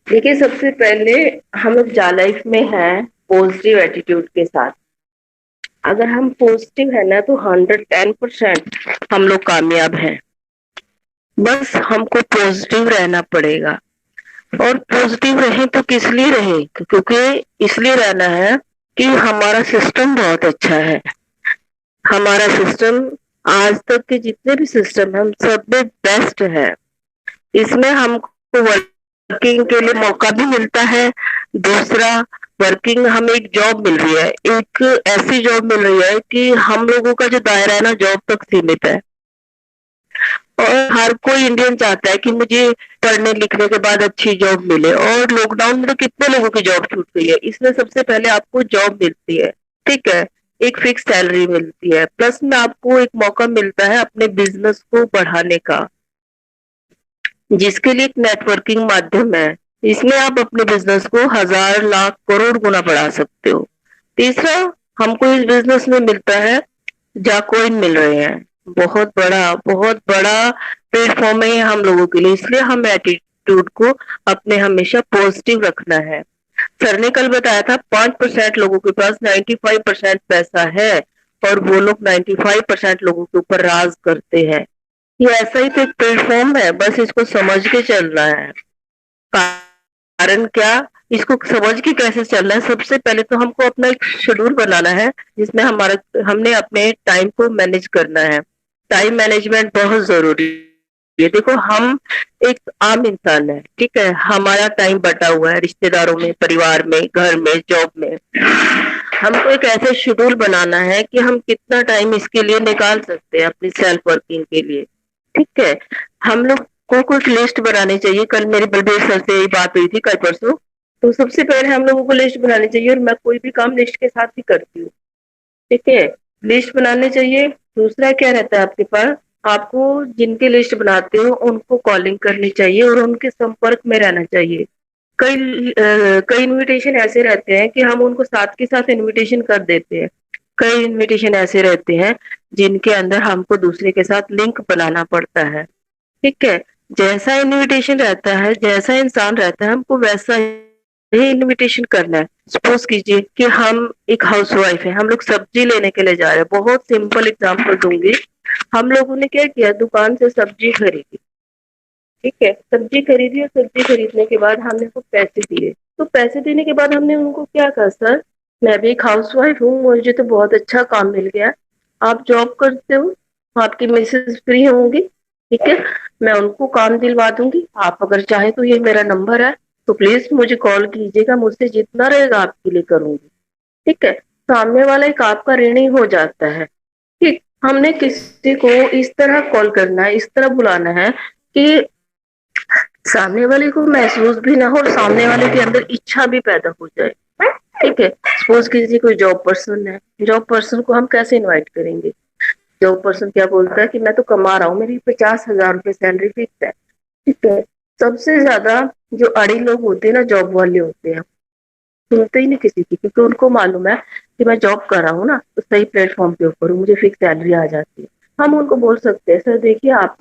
देखिए, सबसे पहले हम लोग जहाँ लाइफ में हैं पॉजिटिव एटीट्यूड के साथ। अगर हम पॉजिटिव है ना तो 110% हम लोग कामयाब हैं। बस हमको पॉजिटिव रहना पड़ेगा। और पॉजिटिव रहें तो किस लिए रहें? क्योंकि इसलिए रहना है कि हमारा सिस्टम बहुत अच्छा है। हमारा सिस्टम आज तक के जितने भी सिस्टम है हम सब में बेस्ट है। इसमें हमको वर्किंग के लिए मौका भी मिलता है। दूसरा, वर्किंग हमें एक जॉब मिल रही है, एक ऐसी जॉब मिल रही है कि हम लोगों का जो दायरा है ना जॉब तक सीमित है। और हर कोई इंडियन चाहता है कि मुझे पढ़ने लिखने के बाद अच्छी जॉब मिले। और लॉकडाउन में तो कितने लोगों की जॉब छूट गई है। इसमें सबसे पहले आपको जॉब मिलती है, ठीक है, एक फिक्स सैलरी मिलती है, प्लस में आपको एक मौका मिलता है अपने बिजनेस को बढ़ाने का, जिसके लिए एक नेटवर्किंग माध्यम है। इसमें आप अपने बिजनेस को हजार लाख करोड़ गुना बढ़ा सकते हो। तीसरा, हमको इस बिजनेस में मिलता है जाकॉइन मिल रहे हैं। बहुत बड़ा प्लेटफॉर्म है ये हम लोगों के लिए। इसलिए हम एटीट्यूड को अपने हमेशा पॉजिटिव रखना है। सर ने कल बताया था 5% लोगों के पास 95% पैसा है, और वो लोग 95% लोगों के ऊपर राज करते हैं। ये ऐसा ही तो एक प्लेटफॉर्म है, बस इसको समझ के चलना है। कारण क्या, इसको समझ के कैसे चलना है? सबसे पहले तो हमको अपना एक शेड्यूल बनाना है, जिसमें हमारा हमने अपने टाइम को मैनेज करना है। टाइम मैनेजमेंट बहुत जरूरी है। देखो, हम एक आम इंसान है, ठीक है, हमारा टाइम बटा हुआ है रिश्तेदारों में, परिवार में, घर में, जॉब में। हमको एक ऐसे शेड्यूल बनाना है कि हम कितना टाइम इसके लिए निकाल सकते हैं अपनी सेल्फ वर्किंग के लिए, ठीक है। हम लोग को कुछ लिस्ट बनानी चाहिए। कल मेरे बलदेव सर से यही बात हुई थी, कल परसों। तो सबसे पहले हम लोगों को लिस्ट बनानी चाहिए, और मैं कोई भी काम लिस्ट के साथ ही करती हूँ, ठीक है। लिस्ट बनानी चाहिए। दूसरा क्या रहता है आपके पास, आपको जिनकी लिस्ट बनाते हो उनको कॉलिंग करनी चाहिए और उनके संपर्क में रहना चाहिए। कई इनविटेशन ऐसे रहते हैं कि हम उनको साथ के साथ इनविटेशन कर देते हैं। कई इनविटेशन ऐसे रहते हैं जिनके अंदर हमको दूसरे के साथ लिंक बनाना पड़ता है, ठीक है। जैसा इनविटेशन रहता है, जैसा इंसान रहता है, हमको वैसा ही इनविटेशन करना है। सपोज कीजिए कि हम एक हाउसवाइफ है, हम लोग सब्जी लेने के लिए जा रहे हैं। बहुत सिंपल एग्जांपल दूंगी। हम लोगों ने क्या किया, दुकान से सब्जी खरीदी, ठीक है, सब्जी खरीदी, और सब्जी खरीदने के बाद हमने उनको पैसे दिए। तो पैसे देने के बाद हमने उनको क्या कहा, सर मैं भी एक हाउस वाइफ हूँ, मुझे तो बहुत अच्छा काम मिल गया, आप जॉब करते हो, आपकी मिसेज फ्री होंगी, ठीक है, मैं उनको काम दिलवा दूंगी। आप अगर चाहे तो ये मेरा नंबर है, तो प्लीज मुझे कॉल कीजिएगा, मुझसे जितना रहेगा आपके लिए करूंगी, ठीक है। सामने वाला एक आपका ऋणी हो जाता है, ठीक। हमने किसी को इस तरह कॉल करना है, इस तरह बुलाना है कि सामने वाले को महसूस भी ना हो और सामने वाले के अंदर इच्छा भी पैदा हो जाए, ठीक है। सपोज किसी कोई जॉब पर्सन है, जॉब पर्सन को हम कैसे इनवाइट करेंगे? जॉब पर्सन क्या बोलता है कि मैं तो कमा रहा हूँ, मेरी 50,000 रुपए सैलरी फिक्स है, ठीक है। सबसे ज्यादा जो अड़ी लोग होते हैं ना, जॉब वाले होते हैं, सुनते ही नहीं किसी की, क्योंकि उनको मालूम है कि मैं जॉब कर रहा हूँ ना, तो सही प्लेटफॉर्म के ऊपर हूँ, मुझे फिक्स सैलरी आ जाती है। हम उनको बोल सकते हैं, सर देखिए आप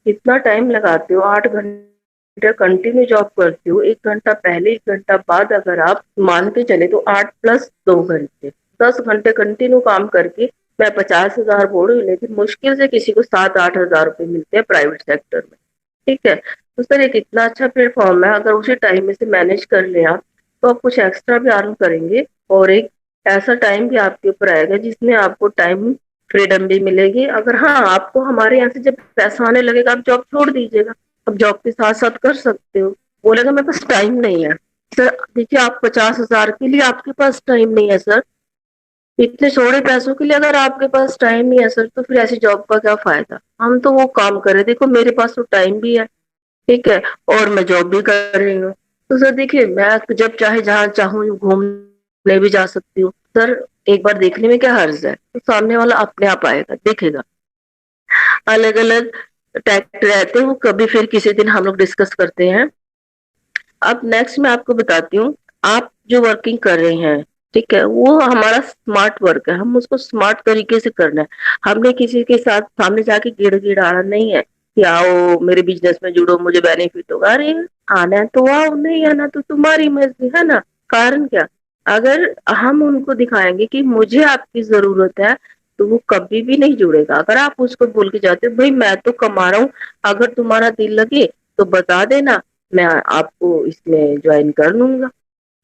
इतना टाइम लगाते हो, 8 घंटे कंटिन्यू जॉब करते हो, 1 घंटा पहले 1 घंटा बाद, अगर आप मान के चले तो 8 + 2 घंटे, 10 घंटे कंटिन्यू काम करके मैं 50,000 बोल रही हूँ, लेकिन मुश्किल से किसी को 7-8 हजार रुपए मिलते हैं प्राइवेट सेक्टर में, ठीक है। तो सर एक इतना अच्छा प्लेटफॉर्म है, अगर उसी टाइम में से मैनेज कर ले आप, तो आप कुछ एक्स्ट्रा भी अर्न करेंगे, और एक ऐसा टाइम भी आपके ऊपर आएगा जिसमें आपको टाइम फ्रीडम भी मिलेगी। अगर हाँ, आपको हमारे यहाँ से जब पैसा आने लगेगा, आप जॉब छोड़ दीजिएगा, अब जॉब के साथ साथ कर सकते हो। बोलेगा मेरे पास टाइम नहीं है, सर देखिए आप 50,000 के लिए आपके पास टाइम नहीं है सर, इतने थोड़े पैसों के लिए अगर आपके पास टाइम नहीं है सर, तो फिर ऐसी जॉब का क्या फायदा? हम तो वो काम कर रहे, देखो मेरे पास तो टाइम भी है, ठीक है, और मैं जॉब भी कर रही हूँ। तो सर देखिए, मैं जब चाहे जहाँ चाहूँ घूमने भी जा सकती हूँ सर, एक बार देखने में क्या हर्ज है? तो सामने वाला अपने आप आएगा, देखेगा। अलग अलग टैक्ट रहते हैं, वो कभी फिर किसी दिन हम लोग डिस्कस करते हैं। अब नेक्स्ट मैं आपको बताती हूँ, आप जो वर्किंग कर रहे हैं, ठीक है, वो हमारा स्मार्ट वर्क है, हम उसको स्मार्ट तरीके से करना है। हमने किसी के साथ सामने जाके गिड़ गिड़ाना नहीं है कि आओ मेरे बिजनेस में जुड़ो, मुझे बेनिफिट होगा। अरे आना है तो आओ, नहीं आना तो तुम्हारी मर्जी है ना। कारण क्या, अगर हम उनको दिखाएंगे कि मुझे आपकी जरूरत है, तो वो कभी भी नहीं जुड़ेगा। अगर आप उसको बोल के जाते हो भाई मैं तो कमा रहा हूँ, अगर तुम्हारा दिल लगे तो बता देना, मैं आपको इसमें ज्वाइन कर लूंगा।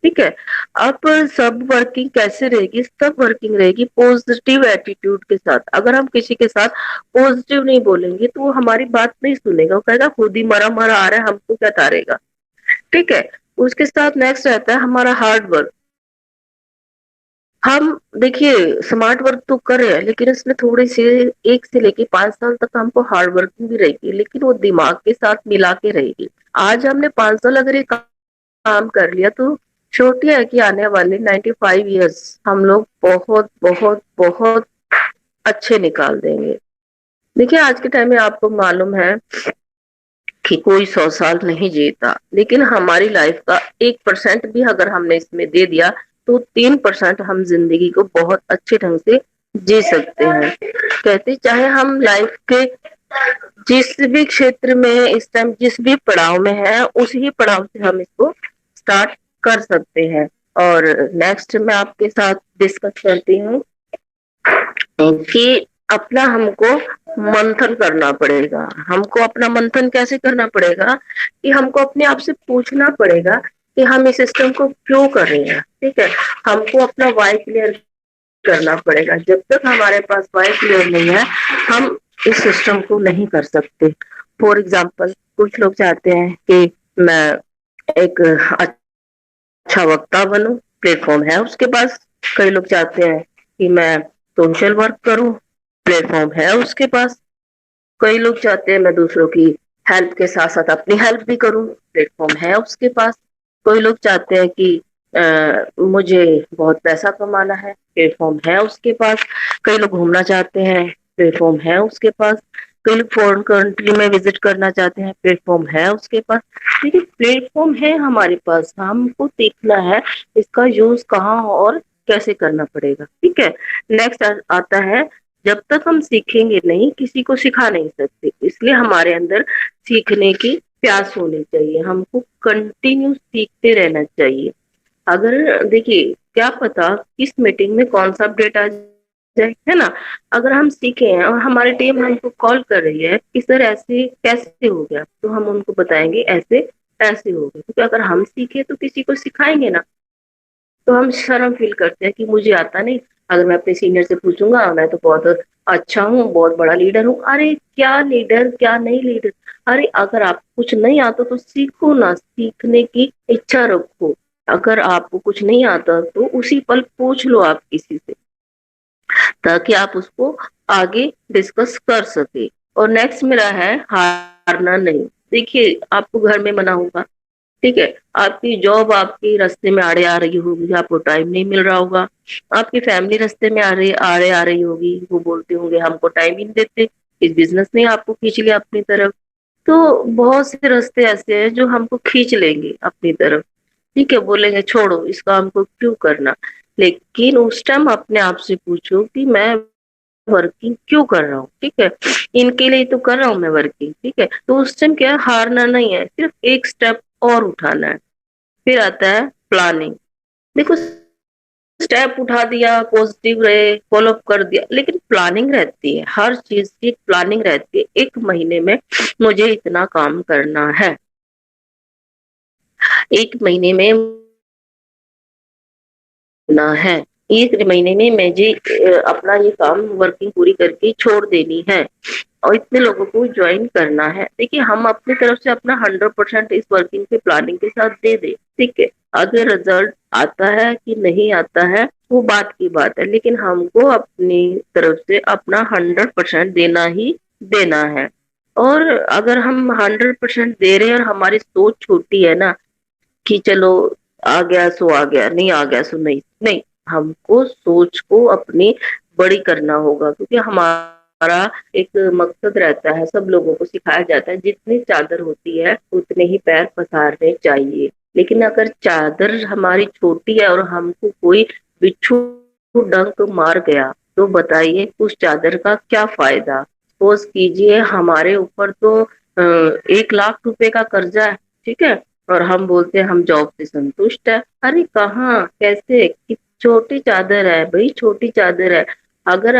ठीक है। अब सब वर्किंग कैसे रहेगी, सब वर्किंग रहेगी पॉजिटिव एटीट्यूड के साथ। अगर हम किसी के साथ पॉजिटिव नहीं बोलेंगे तो वो हमारी बात नहीं सुनेगा, वो कहेगा खुद ही मरा मरा आ रहा है, हमको क्या तारेगा। ठीक है। उसके साथ नेक्स्ट रहता है हमारा हार्ड वर्क। हम देखिए स्मार्ट वर्क तो कर रहे हैं, लेकिन इसमें थोड़ी से 1 से लेके 5 साल तक हमको हार्ड वर्किंग भी रहेगी, लेकिन वो दिमाग के साथ मिला के रहेगी। आज हमने 5 साल अगर ये काम कर लिया तो छोटी है कि आने वाले 95 ईयर्स हम लोग बहुत बहुत बहुत अच्छे निकाल देंगे। देखिए आज के टाइम में आपको मालूम है कि कोई 100 साल नहीं जीता, लेकिन हमारी लाइफ का 1% भी अगर हमने इसमें दे दिया तो 3% हम जिंदगी को बहुत अच्छे ढंग से जी सकते हैं। कहते चाहे हम लाइफ के जिस भी क्षेत्र में इस टाइम जिस भी पड़ाव में है, उसी पड़ाव से हम इसको स्टार्ट कर सकते हैं। और नेक्स्ट मैं आपके साथ डिस्कस करती हूँ कि अपना हमको मंथन करना पड़ेगा। हमको अपना मंथन कैसे करना पड़ेगा कि हमको अपने आप से पूछना पड़ेगा कि हम इस सिस्टम को क्यों कर रहे हैं। ठीक है। हमको अपना वाई क्लियर करना पड़ेगा। जब तक हमारे पास वाई क्लियर नहीं है, हम इस सिस्टम को नहीं कर सकते। फॉर एग्जाम्पल कुछ लोग चाहते हैं कि मैं एक अच्छा वक्ता बनूं, प्लेटफॉर्म है उसके पास। कई लोग चाहते हैं कि मैं सोशल वर्क करूं, प्लेटफॉर्म है उसके पास। कई लोग चाहते हैं मैं दूसरों की हेल्प के साथ साथ अपनी हेल्प भी करूं, प्लेटफॉर्म है उसके पास। कोई लोग चाहते हैं कि मुझे बहुत पैसा कमाना है, प्लेटफॉर्म है उसके पास। कई लोग घूमना चाहते हैं, प्लेटफॉर्म है उसके पास। कई लोग फॉरेन कंट्री में विजिट करना चाहते हैं, प्लेटफॉर्म है उसके पास। देखिए प्लेटफॉर्म है हमारे पास, हमको देखना है इसका यूज कहाँ और कैसे करना पड़ेगा। ठीक है। नेक्स्ट आता है, जब तक हम सीखेंगे नहीं किसी को सिखा नहीं सकते, इसलिए हमारे अंदर सीखने की प्यास होनी चाहिए। हमको कंटिन्यू सीखते रहना चाहिए। अगर देखिए क्या पता किस मीटिंग में कौन सा अपडेट आ जाए, है ना। अगर हम सीखे हैं और हमारी टीम हमको कॉल कर रही है कि सर ऐसे कैसे हो गया, तो हम उनको बताएंगे ऐसे ऐसे हो गया। क्योंकि अगर हम सीखे तो किसी को सिखाएंगे ना। तो हम शर्म फील करते हैं कि मुझे आता नहीं, अगर मैं अपने सीनियर से पूछूंगा मैं तो बहुत अच्छा हूँ, बहुत बड़ा लीडर हूँ। अरे क्या लीडर, क्या नहीं लीडर। अरे अगर आपको कुछ नहीं आता तो सीखो ना, सीखने की इच्छा रखो। अगर आपको कुछ नहीं आता तो उसी पल पूछ लो आप किसी से, ताकि आप उसको आगे डिस्कस कर सके। और नेक्स्ट मेरा है हारना नहीं। देखिए आपको घर में मना होगा, ठीक है, आपकी जॉब आपकी रास्ते में आड़े आ रही होगी, आपको टाइम नहीं मिल रहा होगा। आपकी फैमिली रास्ते में आड़े आ रही होगी, वो बोलते होंगे हमको टाइम ही नहीं देते, इस बिजनेस ने आपको खींच लिया अपनी तरफ। तो बहुत से रास्ते ऐसे हैं जो हमको खींच लेंगे अपनी तरफ। ठीक है, बोलेंगे छोड़ो इसका हमको क्यों करना। लेकिन उस टाइम अपने आप से पूछो कि मैं वर्किंग क्यों कर रहा हूँ। ठीक है, इनके लिए तो कर रहा हूँ मैं वर्किंग। ठीक है, तो उस टाइम क्या हारना नहीं है, सिर्फ एक स्टेप और उठाना है। फिर आता है प्लानिंग। देखो स्टेप उठा दिया, पॉजिटिव रहे, फॉलो अप कर दिया, लेकिन प्लानिंग रहती है, हर चीज की प्लानिंग रहती है। 1 महीने में मुझे इतना काम करना है, 1 महीने में ना है, 1 महीने में मुझे अपना ये काम वर्किंग पूरी करके छोड़ देनी है और इतने लोगों को ज्वाइन करना है। देखिए हम अपनी तरफ से अपना 100% इस वर्किंग के प्लानिंग के साथ दे दे। ठीक है, अगर रिजल्ट आता है कि नहीं आता है वो बात की बात है, लेकिन हमको अपनी तरफ से अपना 100% देना ही देना है। और अगर हम 100% दे रहे हैं और हमारी सोच छोटी है ना कि चलो आ गया सो आ गया, नहीं आ गया सो नहीं, नहीं, हमको सोच को अपनी बड़ी करना होगा। क्योंकि हमारा एक मकसद रहता है, सब लोगों को सिखाया जाता है जितनी चादर होती है उतने ही पैर पसारने चाहिए। लेकिन अगर चादर हमारी छोटी है और हमको कोई बिच्छू डंक मार गया तो बताइए उस चादर का क्या फायदा। सपोज कीजिए हमारे ऊपर तो 1 लाख रुपए का कर्जा है, ठीक है, और हम बोलते हैं हम जॉब से संतुष्ट है। अरे कहाँ, कैसे? छोटी चादर है भाई, छोटी चादर है। अगर